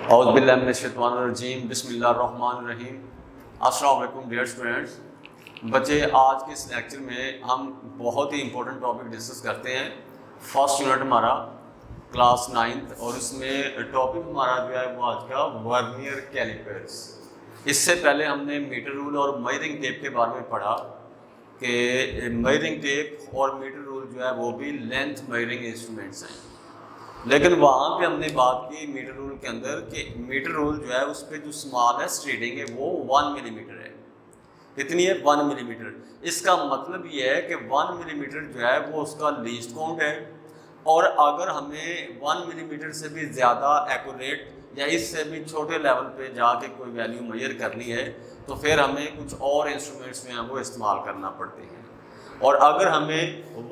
औज़ुबिल्लाहिमिनश्शैतानिर्रजीम बिस्मिल्लाहिर्रहमानिर्रहीम। अस्सलाम वालेकुम डियर स्टूडेंट्स। बच्चे, आज के इस लेक्चर में हम बहुत ही इंपॉर्टेंट टॉपिक डिस्कस करते हैं। फर्स्ट यूनिट हमारा क्लास 9th और इसमें टॉपिक हमारा जो है वो आज का वर्नियर कैलिपर्स। इससे पहले हमने मीटर रूल और मेजरिंग टेप के बारे में पढ़ा कि मेजरिंग टेप और मीटर रूल जो है वो भी लेंथ मेजरिंग इंस्ट्रूमेंट्स हैं। लेकिन वहाँ पे हमने बात की मीटर रूल के अंदर कि मीटर रूल जो है उस पर जो स्मॉलेस्ट रीडिंग है वो 1 मिलीमीटर है। कितनी है? 1 मिलीमीटर। इसका मतलब ये है कि 1 मिलीमीटर जो है वो उसका लीस्ट काउंट है। और अगर हमें 1 मिलीमीटर से भी ज़्यादा एक्यूरेट या इससे भी छोटे लेवल पे जाके कोई वैल्यू मेजर करनी है तो फिर हमें कुछ और इंस्ट्रूमेंट्स में वो इस्तेमाल करना पड़ते हैं। और अगर हमें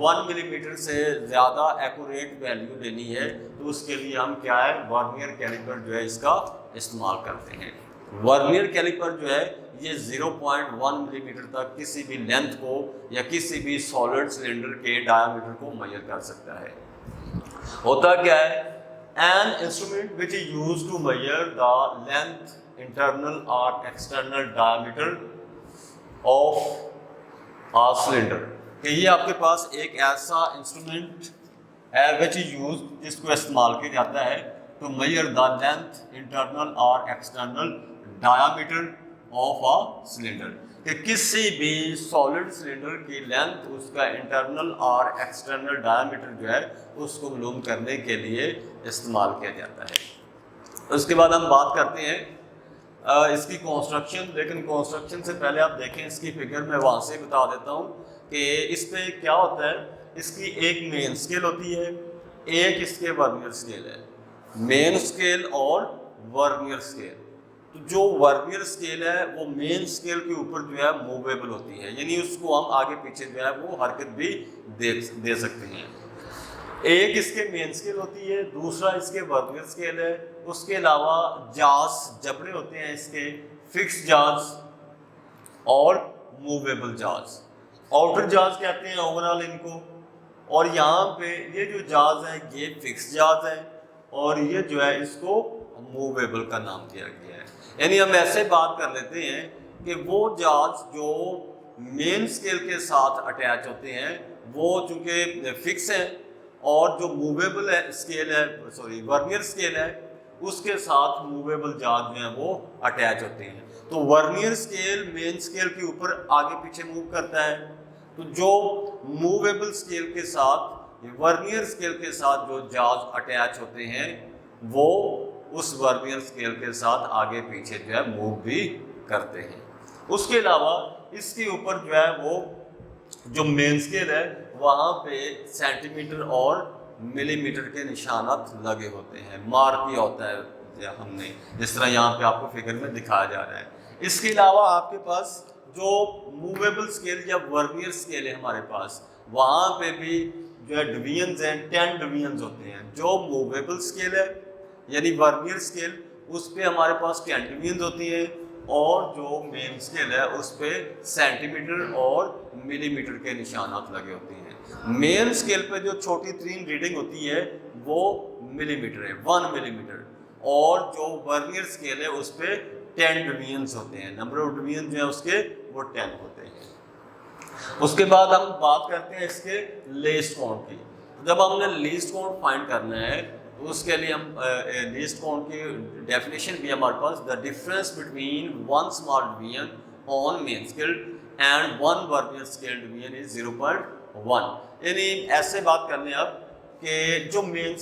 1 मिलीमीटर से ज़्यादा एक्यूरेट वैल्यू लेनी है तो उसके लिए हम क्या है, वर्नियर कैलिपर जो है इसका इस्तेमाल करते हैं। वर्नियर कैलिपर जो है ये 0.1 मिलीमीटर तक किसी भी लेंथ को या किसी भी सॉलिड सिलेंडर के डायामीटर को मेजर कर सकता है। होता क्या है, an instrument which is used to measure the length, internal और external diameter of a cylinder. कि ये आपके पास एक ऐसा इंस्ट्रूमेंट है विच इज यूज, जिसको इस्तेमाल किया जाता है to measure the length, internal और external diameter of a cylinder. कि किसी भी सॉलिड सिलेंडर की लेंथ, उसका इंटरनल और एक्सटर्नल डायामीटर जो है उसको मालूम करने के लिए इस्तेमाल किया जाता है। उसके बाद हम बात करते हैं इसकी कंस्ट्रक्शन। लेकिन कंस्ट्रक्शन से पहले आप देखें इसकी फिगर मैं वहाँ से बता देता हूँ कि इस पे क्या होता है। इसकी एक मेन स्केल होती है, एक इसके वर्नियर स्केल है। मेन स्केल और वर्नियर स्केल। तो जो वर्नियर स्केल है वो मेन स्केल के ऊपर जो है मूवेबल होती है, यानी उसको हम आगे पीछे जो है वो हरकत भी दे सकते हैं। एक इसके मेन स्केल होती है, दूसरा इसके वर्नियर स्केल है। उसके अलावा जाज जबड़े होते हैं इसके, फिक्स जाज और मूवेबल जाज। आउटर जाज कहते हैं ओवरऑल इनको। और यहाँ पे ये जो जाज है ये फिक्स जाज है और ये जो है इसको मूवेबल का नाम दिया गया है। यानी हम ऐसे बात कर लेते हैं कि वो जाज जो मेन स्केल के साथ अटैच होते हैं वो चूंकि फिक्स है, और जो मूवेबल है स्केल है, वर्नियर स्केल है, उसके साथ मूवेबल जाज जो है वो अटैच होते हैं। तो वर्नियर स्केल मेन स्केल के ऊपर आगे पीछे मूव करता है। तो जो मूवेबल स्केल के साथ, वर्नियर स्केल के साथ जो जाज अटैच होते हैं वो उस वर्नियर स्केल के साथ आगे पीछे जो है मूव भी करते हैं। उसके अलावा इसके ऊपर जो है वो जो मेन स्केल है वहाँ पे सेंटीमीटर और मिलीमीटर के निशानात लगे होते हैं, मार्क किया होता है हमने, जिस तरह यहाँ पे आपको फिगर में दिखाया जा रहा है। इसके अलावा आपके पास जो मूवेबल स्केल या वर्नियर स्केल है हमारे पास, वहाँ पे भी जो है डिवीजन्स हैं, 10 डिवीजन्स होते हैं। जो मूवेबल स्केल है यानी वर्नियर स्केल, उस पे हमारे पास 10 डिवीजन्स होती हैं, और जो मेन स्केल है उस पे सेंटीमीटर और मिलीमीटर के निशानात लगे होते हैं। मेन स्केल पे जो छोटी तरीन रीडिंग होती है वो मिलीमीटर है, 1 मिलीमीटर। और जो वर्नियर स्केल है उस पे 10 डिवीजन्स होते हैं। नंबर ऑफ डिवीजन जो है उसके वो 10 होते हैं। उसके बाद हम बात करते हैं इसके लीस्ट काउंट की। जब हमने लीस्ट काउंट फाइंड करना है तो उसके लिए हम लीस्ट काउंट की डेफिनेशन भी हमारे पास, the difference between 1 small division on main scale and 1 vernier scale division is 0.1। यानी ऐसे बात करने अब कि जो मेन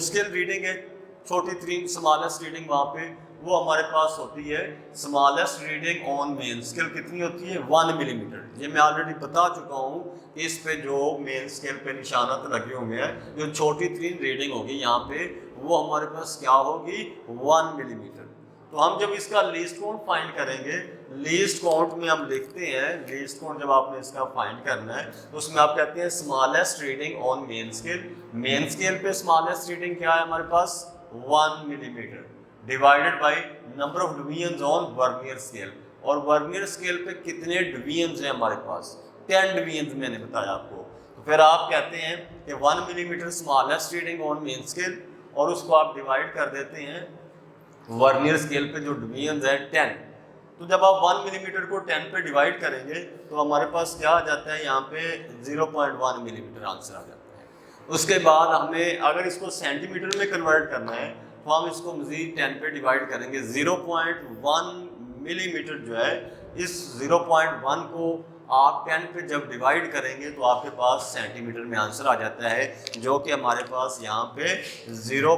स्केल रीडिंग है, छोटी तरीन स्मॉलेस्ट रीडिंग वहाँ पे वो हमारे पास होती है। Smallest reading on main scale कितनी होती है? 1 मिलीमीटर। ये मैं ऑलरेडी बता चुका हूँ कि इस पे जो मेन स्केल पे निशानात लगे हुए हैं, जो छोटी तरीन रीडिंग होगी यहाँ पे वो हमारे पास क्या होगी? 1 मिलीमीटर। तो हम जब इसका लीस्ट काउंट फाइंड करेंगे, लीस्ट काउंट में हम लिखते हैं, लीस्ट काउंट जब आपने इसका फाइंड करना है तो उसमें आप कहते हैं smallest reading on main scale. Main scale पे स्मॉलेस्ट रीडिंग क्या है हमारे पास? 1 millimetre divided by number of divisions on vernier scale. और वर्नियर स्केल पे कितने डिवीजन्स हैं हमारे पास? 10 डिवीजन्स मैंने बताया आपको। तो फिर आप कहते हैं कि 1 millimetre smallest reading on main scale, और उसको आप डिवाइड कर देते हैं वर्नियर स्केल पे जो डिवीजन है 10, तो जब आप 1 मिलीमीटर को 10 पे डिवाइड करेंगे तो हमारे पास क्या आ जाता है, यहाँ पे 0.1 मिलीमीटर आंसर आ जाता है। उसके बाद हमें अगर इसको सेंटीमीटर में कन्वर्ट करना है तो हम इसको मजीद 10 पे डिवाइड करेंगे। 0.1 मिलीमीटर जो है, इस 0.1 को आप 10 पे जब डिवाइड करेंगे तो आपके पास सेंटीमीटर में आंसर आ जाता है, जो कि हमारे पास यहाँ पे 0.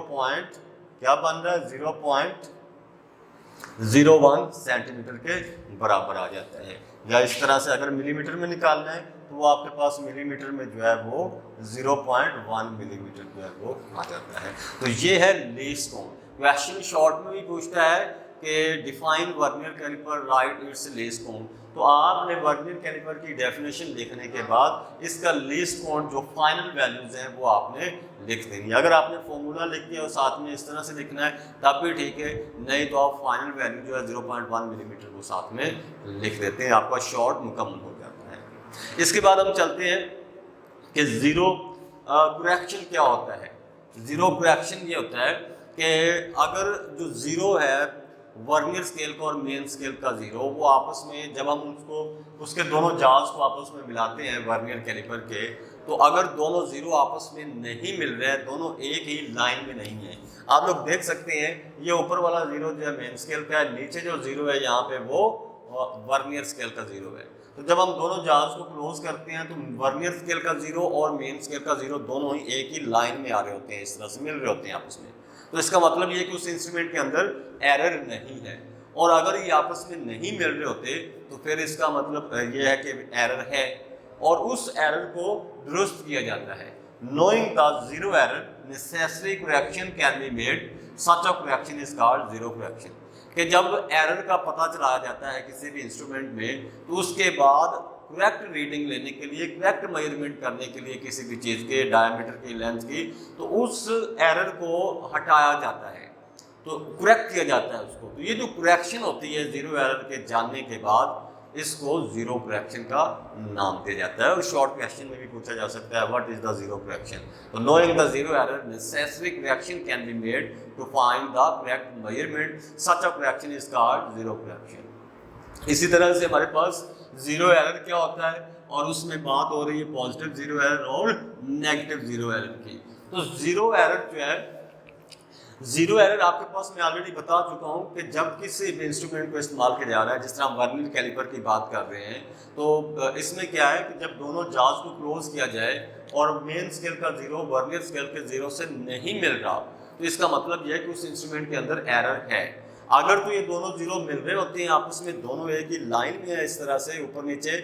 क्या बन रहा है, 0.01 सेंटीमीटर के बराबर आ जाता है। या इस तरह से अगर मिलीमीटर में निकालना है तो वो आपके पास मिलीमीटर में जो है वो 0.1 मिलीमीटर जो है वो आ जाता है। तो ये है लीस्ट काउंट। क्वेश्चन शॉर्ट में भी पूछता है कि define vernier calliper, right it's least count. तो आपने वर्नियर कैलिपर की डेफिनेशन लिखने के बाद इसका लीस्ट काउंट जो फाइनल वैल्यूज हैं वो आपने लिख देनी है। अगर आपने फॉर्मूला लिख के और साथ में इस तरह से लिखना है तब भी ठीक है, नहीं तो आप फाइनल वैल्यू जो है 0.1 मिलीमीटर को साथ में लिख देते हैं, आपका शॉर्ट मुकम्मल हो जाता है। इसके बाद हम चलते हैं कि ज़ीरो करेक्शन क्या होता है। ज़ीरो करेक्शन ये होता है कि अगर जो ज़ीरो है वर्नियर स्केल का और मेन स्केल का ज़ीरो, वो आपस में जब हम उसके दोनों जार्स को आपस में मिलाते हैं वर्नियर कैलिपर के, तो अगर दोनों ज़ीरो आपस में नहीं मिल रहे हैं, दोनों एक ही लाइन में नहीं है, आप लोग देख सकते हैं ये ऊपर वाला ज़ीरो जो है मेन स्केल का है, नीचे जो ज़ीरो है यहाँ पे वो वर्नियर स्केल का ज़ीरो है। तो जब हम दोनों जार्स को क्लोज करते हैं तो वर्नियर स्केल का ज़ीरो और मेन स्केल का ज़ीरो दोनों ही एक ही लाइन में आ रहे होते हैं, इस तरह से मिल रहे होते हैं आपस में। तो इसका मतलब ये कि उस इंस्ट्रूमेंट के अंदर एरर नहीं है, और अगर ये आपस में नहीं मिल रहे होते तो फिर इसका मतलब ये है कि एरर है और उस एरर को दुरुस्त किया जाता है। Knowing the zero error necessary correction can be made, such a correction is called zero correction. कि जब एरर का पता चलाया जाता है किसी भी इंस्ट्रूमेंट में तो उसके बाद करेक्ट रीडिंग लेने के लिए, करेक्ट मेजरमेंट करने के लिए किसी भी चीज़ के डायमीटर की, लेंथ की, तो उस एरर को हटाया जाता है, तो करेक्ट किया जाता है उसको। तो ये जो करेक्शन होती है जीरो एरर के जानने के बाद, इसको जीरो करेक्शन का नाम दिया जाता है। और शॉर्ट क्वेश्चन में भी पूछा जा सकता है what is the zero correction. तो knowing the zero error necessary correction can be made to find the correct measurement, such a correction is called zero correction. इसी तरह से हमारे पास जीरो एरर क्या होता है, और उसमें बात हो रही है पॉजिटिव जीरो एरर और नेगेटिव जीरो एरर की। तो जीरो एरर जो है, जीरो एरर आपके पास मैं ऑलरेडी बता चुका हूँ कि जब किसी भी इंस्ट्रूमेंट को इस्तेमाल किया जा रहा है, जिस तरह हम वर्नियर कैलिपर की बात कर रहे हैं, तो इसमें क्या है कि जब दोनों जार्स को क्लोज किया जाए और मेन स्केल का जीरो वर्नियर स्केल के जीरो से नहीं मिल रहा, तो इसका मतलब यह है कि उस इंस्ट्रूमेंट के अंदर एरर है। अगर तो ये दोनों जीरो मिल रहे होते हैं आपस में, दोनों एक ही लाइन में है इस तरह से ऊपर नीचे,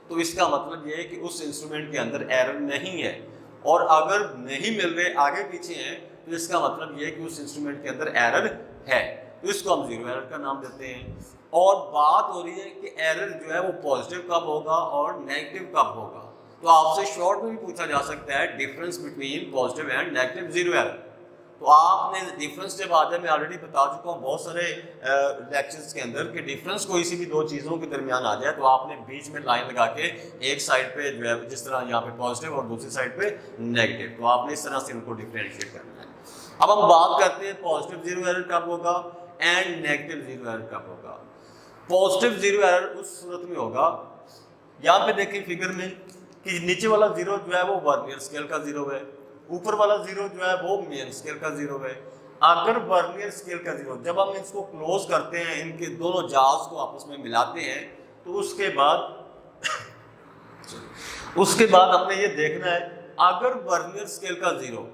तो इसका मतलब ये है कि उस इंस्ट्रूमेंट के अंदर एरर नहीं है। और अगर नहीं मिल रहे, आगे पीछे हैं, तो इसका मतलब ये है कि उस इंस्ट्रूमेंट के अंदर एरर है, तो इसको हम जीरो एरर का नाम देते हैं। और बात हो रही है कि एरर जो है वो पॉजिटिव कब होगा और नेगेटिव कब होगा। तो आपसे शॉर्ट में भी पूछा जा सकता है difference between positive and negative zero error. तो आपने डिफरेंस जब आता है, मैं ऑलरेडी बता चुका हूँ बहुत सारे लेक्चर्स के अंदर कि डिफरेंस कोई सी भी दो चीज़ों के दरमियान आ जाए तो आपने बीच में लाइन लगा के एक साइड पे जो है, जिस तरह यहाँ पे पॉजिटिव और दूसरी साइड पे नेगेटिव, तो आपने इस तरह से उनको डिफ्रेंशिएट करना है। अब हम बात करते हैं पॉजिटिव जीरो एरर कब होगा एंड नेगेटिव जीरो एरर कब होगा। पॉजिटिव जीरो एरर उस सूरत में होगा, यहाँ पे देखें फिगर में कि नीचे वाला जीरो जो है वो वर्नियर स्केल का जीरो है, ऊपर वाला जीरो जो है वो मेन स्केल का जीरो है। अगर वर्नियर स्केल का जीरो, जब हम इसको क्लोज करते हैं, इनके दोनों जार्स को आपस में मिलाते हैं, तो उसके बाद हमने ये देखना है अगर वर्नियर स्केल का जीरो,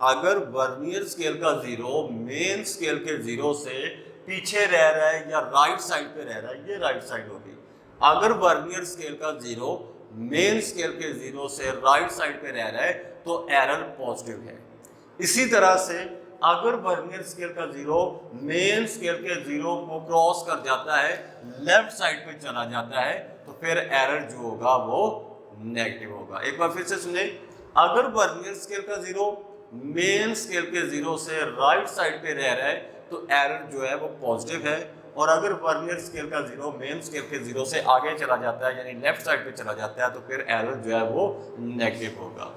अगर वर्नियर स्केल का जीरो मेन स्केल के जीरो से पीछे रह रहा है या राइट साइड पे रह रहा है, ये राइट साइड होगी। अगर वर्नियर स्केल का जीरो मेन स्केल के जीरो से राइट साइड पे रह रहा है तो एरर पॉजिटिव है। इसी तरह से अगर वर्नियर स्केल का जीरो मेन स्केल के जीरो को क्रॉस कर जाता है, लेफ्ट साइड पे चला जाता है, तो फिर एरर जो होगा वो नेगेटिव होगा। एक बार फिर से सुने, अगर वर्नियर स्केल का जीरो मेन स्केल के जीरो से राइट साइड पे रह रहा है तो एरर जो है वो पॉजिटिव है, और अगर वर्नियर स्केल का जीरो मेन स्केल के जीरो से आगे चला जाता है, यानी लेफ्ट साइड पे चला जाता है, तो फिर एरर जो है वो नेगेटिव होगा।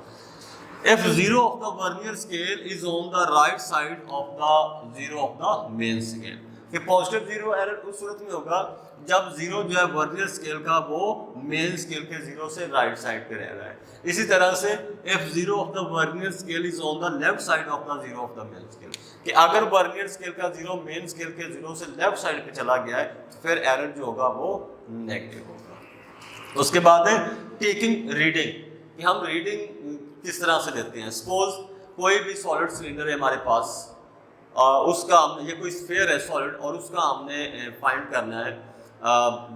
If zero of the vernier scale is on the right side of the zero of the main scale, कि पॉजिटिव जीरो एरर उस सूरत में होगा जब जीरो जो है वर्नियर स्केल का वो मेन स्केल के जीरो से राइट साइड पे रह रहा है। इसी तरह से if zero of the vernier scale is on the left side of the zero of the main scale, कि अगर वर्नियर स्केल का जीरो मेन स्केल के जीरो से लेफ्ट साइड पे चला गया है तो फिर एरर जो होगा वो नेगेटिव होगा। उसके बाद है टेकिंग रीडिंग, कि हम रीडिंग किस तरह से लेते हैं। सपोज कोई भी सॉलिड सिलेंडर है हमारे पास, उसका ये कोई स्फीयर है सॉलिड और उसका हमने फाइंड करना है,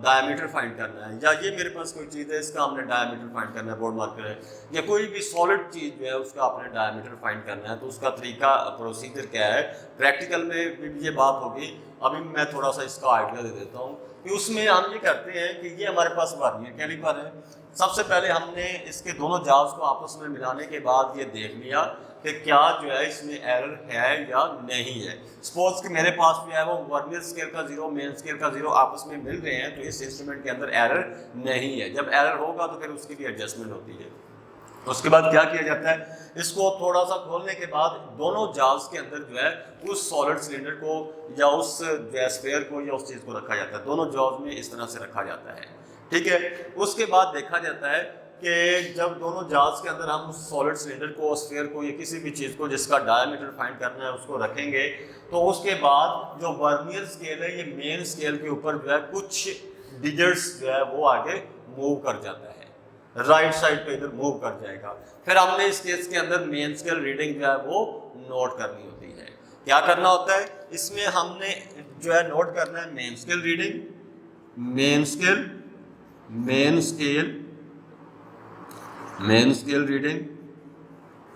डायमीटर फाइंड करना है, या ये मेरे पास कोई चीज़ है इसका हमने डायमीटर फाइंड करना है, बोर्ड मार्कर है, या कोई भी सॉलिड चीज़ जो है उसका आपने डायमीटर फाइंड करना है। तो उसका तरीका प्रोसीजर क्या है, प्रैक्टिकल में भी ये बात होगी। अभी मैं थोड़ा सा इसका आइडिया दे देता हूँ कि उसमें हम ये करते हैं कि ये हमारे पास वर्नियर कैलिपर है। सबसे पहले हमने इसके दोनों जार्स को आपस में मिलाने के बाद ये देख लिया कि क्या जो है इसमें एरर है या नहीं है। सपोज कि मेरे पास जो है वो वर्नियर स्केल का जीरो मेन स्केल का जीरो आपस में मिल रहे हैं, तो इस इंस्ट्रूमेंट के अंदर एरर नहीं है। जब एरर होगा तो फिर उसकी भी एडजस्टमेंट होती है। उसके बाद क्या किया जाता है, इसको थोड़ा सा खोलने के बाद दोनों जार्स के अंदर जो है उस सॉलिड सिलेंडर को या उस जो है स्फीयर को या उस चीज़ को रखा जाता है। दोनों जार्स में इस तरह से रखा जाता है, ठीक है। उसके बाद देखा जाता है कि जब दोनों जार्स के अंदर हम उस सॉलिड सिलेंडर को, स्फीयर को या किसी भी चीज़ को जिसका डायमीटर फाइंड करना है उसको रखेंगे, तो उसके बाद जो वर्नियर स्केल है ये मेन स्केल के ऊपर जो है कुछ डिजिट्स जो है वो आगे मूव कर जाता है, राइट साइड पे इधर मूव कर जाएगा। फिर हमने इस केस के अंदर मेन स्केल रीडिंग जो है वो नोट करनी होती है। क्या करना होता है इसमें, हमने जो है नोट करना है main scale reading, main scale reading.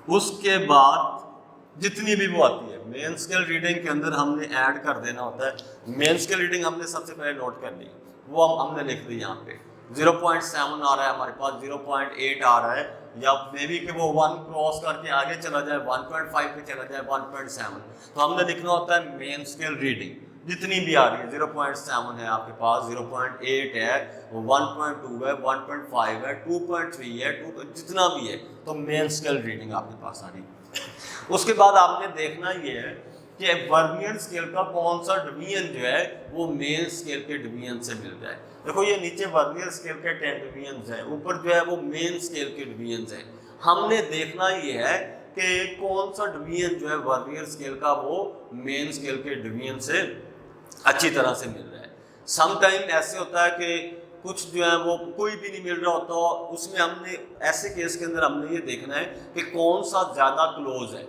उसके बाद जितनी भी वो आती है मेन स्केल रीडिंग के अंदर हमने ऐड कर देना होता है। मेन स्केल रीडिंग हमने सबसे पहले नोट कर ली, वो हमने लिख दी यहाँ पे 0.7 आ रहा है हमारे पास, 0.8 आ रहा है, या मे बी कि वो 1 क्रॉस करके आगे चला जाए 1.5 पे चला जाए 1.7, तो हमने लिखना होता है मेन स्केल रीडिंग जितनी भी आ रही है। 0.7 है आपके पास, 0.8 है, 1.2 है, 1.5 है, 2.3 है, जितना भी है, तो मेन स्केल रीडिंग आपके पास आ रही है। उसके बाद आपने देखना ये है कि वर्नियर स्केल का कौन सा डिवीजन जो है वो मेन स्केल के डिवीजन से मिल जाए। देखो ये नीचे वर्नियर स्केल के 10 डिवीजन है, ऊपर जो है वो मेन स्केल के डिवीजन है। हमने देखना ये है कि कौन सा डिवीजन जो है वर्नियर स्केल का वो मेन स्केल के डिवीजन से अच्छी तरह से मिल रहा है। सम टाइम ऐसे होता है कि कुछ जो है वो कोई भी नहीं मिल रहा होता, उसमें हमने ऐसे केस के अंदर हमने ये देखना है कि कौन सा ज़्यादा क्लोज है।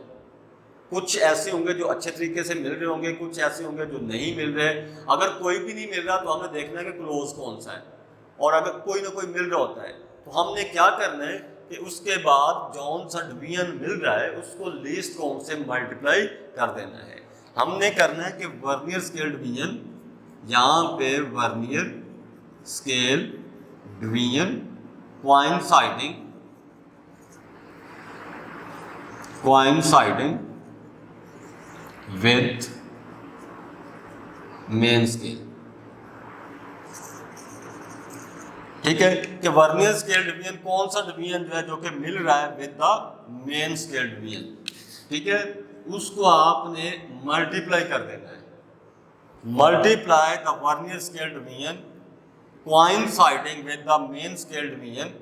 कुछ ऐसे होंगे जो अच्छे तरीके से मिल रहे होंगे, कुछ ऐसे होंगे जो नहीं मिल रहे। अगर कोई भी नहीं मिल रहा तो हमें देखना है कि क्लोज कौन सा है, और अगर कोई ना कोई मिल रहा होता है तो हमने क्या करना है कि उसके बाद जौन सा डिवीजन मिल रहा है उसको लीस्ट काउंट से मल्टीप्लाई कर देना है। हमने करना है कि वर्नियर स्केल डिवीजन, यहाँ पे vernier scale division coinciding with main scale, ठीक है, कि वर्नियर स्केल डिवीजन कौन सा डिवीजन जो है जो कि मिल रहा है with the main scale division, ठीक है, उसको आपने मल्टीप्लाई कर देना है। Multiply the vernier scale division coinciding with the main scale division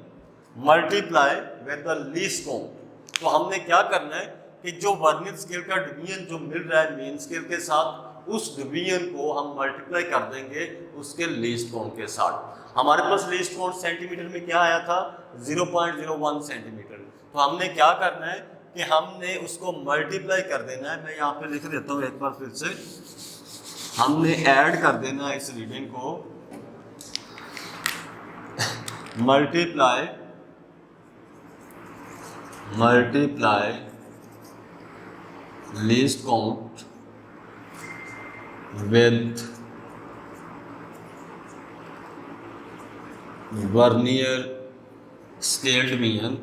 multiply with the least count। तो हमने क्या करना है कि जो वर्नियर स्केल का डिवीजन जो मिल रहा है मेन स्केल के साथ, उस डिवीजन को हम मल्टीप्लाई कर देंगे उसके लीस्ट काउंट के साथ। हमारे पास लीस्ट काउंट सेंटीमीटर में क्या आया था 0.01 सेंटीमीटर। तो हमने क्या करना है कि हमने उसको मल्टीप्लाई कर देना है। मैं यहाँ पे लिख देता हूँ एक बार फिर से, हमने ऐड कर देना है इस रीडिंग को, multiply least count with vernier scale division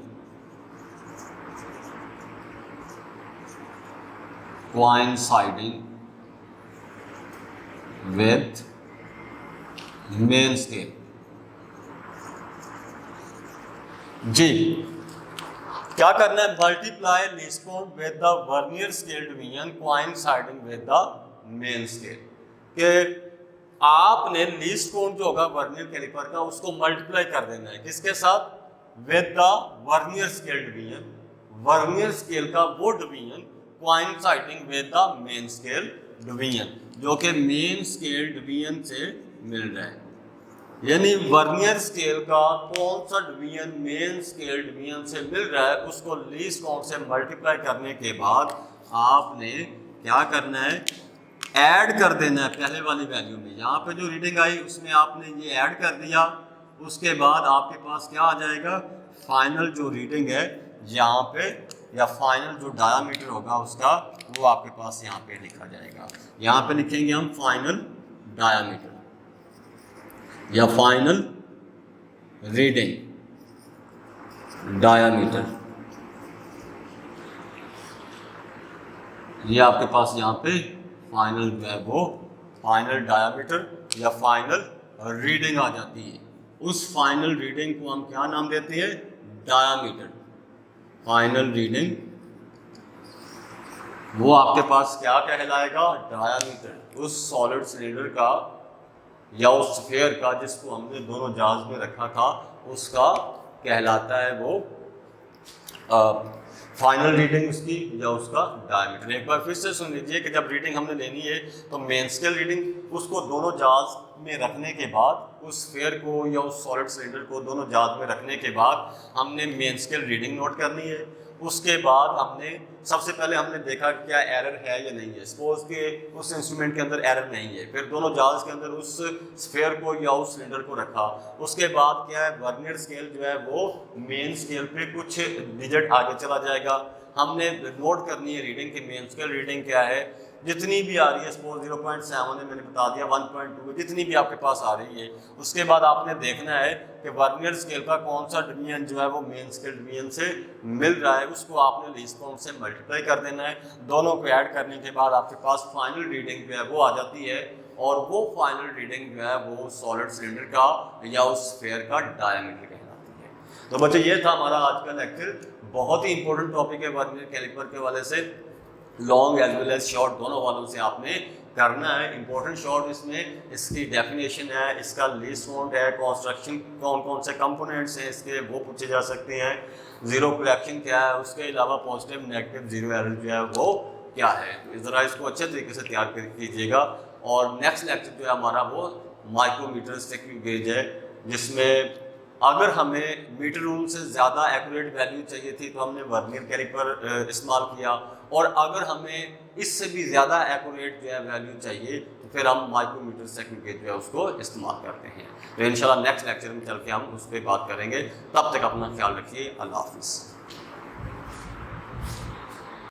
coinciding with main scale. जी क्या करना है, multiply least count with the vernier scale division coinciding with the main scale. कि आपने लीस्ट काउंट जो होगा वर्नियर कैलिपर का उसको मल्टीप्लाई कर देना है किसके साथ, with the vernier scale division, vernier scale का वो division coinciding with the main scale division, जो कि मेन स्केल डिवीजन से मिल रहा है। यानी वर्नियर स्केल का कौन सा डिवीजन मेन स्केल डिवीजन से मिल रहा है उसको लीस्ट काउंट से मल्टीप्लाई करने के बाद आपने क्या करना है, ऐड कर देना है पहले वाली वैल्यू में। यहाँ पे जो रीडिंग आई उसमें आपने ये ऐड कर दिया, उसके बाद आपके पास क्या आ जाएगा, फाइनल जो रीडिंग है यहाँ पे, या फाइनल जो डायामीटर होगा उसका वो आपके पास यहाँ पे लिखा जाएगा। यहाँ पे लिखेंगे हम फाइनल डायामीटर या फाइनल रीडिंग डायामीटर, ये आपके पास यहाँ पे फाइनल जो है वो फाइनल डायामीटर या फाइनल रीडिंग आ जाती है। उस फाइनल रीडिंग को हम क्या नाम देते हैं, डायामीटर। फाइनल रीडिंग वो आपके पास क्या कहलाएगा, डायामीटर। उस सॉलिड सिलेंडर का या उस स्फीयर का जिसको हमने दोनों जाज में रखा था उसका कहलाता है वो फाइनल रीडिंग उसकी या उसका डायमीटर। एक बार फिर से सुन लीजिए कि जब रीडिंग हमने लेनी है तो मेन स्केल रीडिंग उसको दोनों जाज में रखने के बाद, उस स्फीयर को या उस सॉलिड सिलेंडर को दोनों जाज में रखने के बाद हमने मेन स्केल रीडिंग नोट करनी है। उसके बाद हमने सबसे पहले हमने देखा कि क्या एरर है या नहीं है। सपोज के उस इंस्ट्रूमेंट के अंदर एरर नहीं है, फिर दोनों जाज के अंदर उस स्फीयर को या उस सिलेंडर को रखा। उसके बाद क्या है, वर्नियर स्केल जो है वो मेन स्केल पे कुछ डिजिट आगे चला जाएगा। हमने नोट करनी है रीडिंग की मेन स्केल रीडिंग क्या है, जितनी भी आ रही है, सपोज 0.7 है, मैंने बता दिया 1.2 है, जितनी भी आपके पास आ रही है। उसके बाद आपने देखना है कि वर्नियर स्केल का कौन सा डिवीजन जो है वो मेन स्केल डिवीजन से मिल रहा है, उसको आपने लीस्ट काउंट से मल्टीप्लाई कर देना है। दोनों को ऐड करने के बाद आपके पास फाइनल रीडिंग जो है वो आ जाती है, और वो फाइनल रीडिंग जो है वो सॉलिड सिलेंडर का या उस स्फीयर का डायमीटर कहलाती है। तो बच्चे ये था हमारा आज का लेक्चर। बहुत ही इंपॉर्टेंट टॉपिक है वर्नियर कैलिपर के वाले से, long as well as short दोनों वालों से आपने करना है। इंपॉर्टेंट शॉर्ट इसमें इसकी डेफिनेशन है, इसका लीस्ट काउंट है, कंस्ट्रक्शन कौन कौन से कंपोनेंट्स हैं इसके वो पूछे जा सकते हैं, जीरो करेक्शन क्या है, उसके अलावा पॉजिटिव नेगेटिव जीरो एरर जो है वो क्या है। ज़रा इसको अच्छे तरीके से तैयार कीजिएगा। और नेक्स्ट लेक्चर जो है हमारा वो माइक्रोमीटर स्टिक गेज है, जिसमें अगर हमें मीटर रूल से ज़्यादा एक्यूरेट वैल्यू चाहिए थी तो हमने वर्नियर कैलिपर इस्तेमाल किया, और अगर हमें इससे भी ज़्यादा एक्यूरेट जो है वैल्यू चाहिए तो फिर हम माइक्रोमीटर सेकंड गेज जो है उसको इस्तेमाल करते हैं। तो इंशाल्लाह नेक्स्ट लेक्चर में चल के हम उस पर बात करेंगे। तब तक अपना ख्याल रखिए। अल्लाह हाफिज़।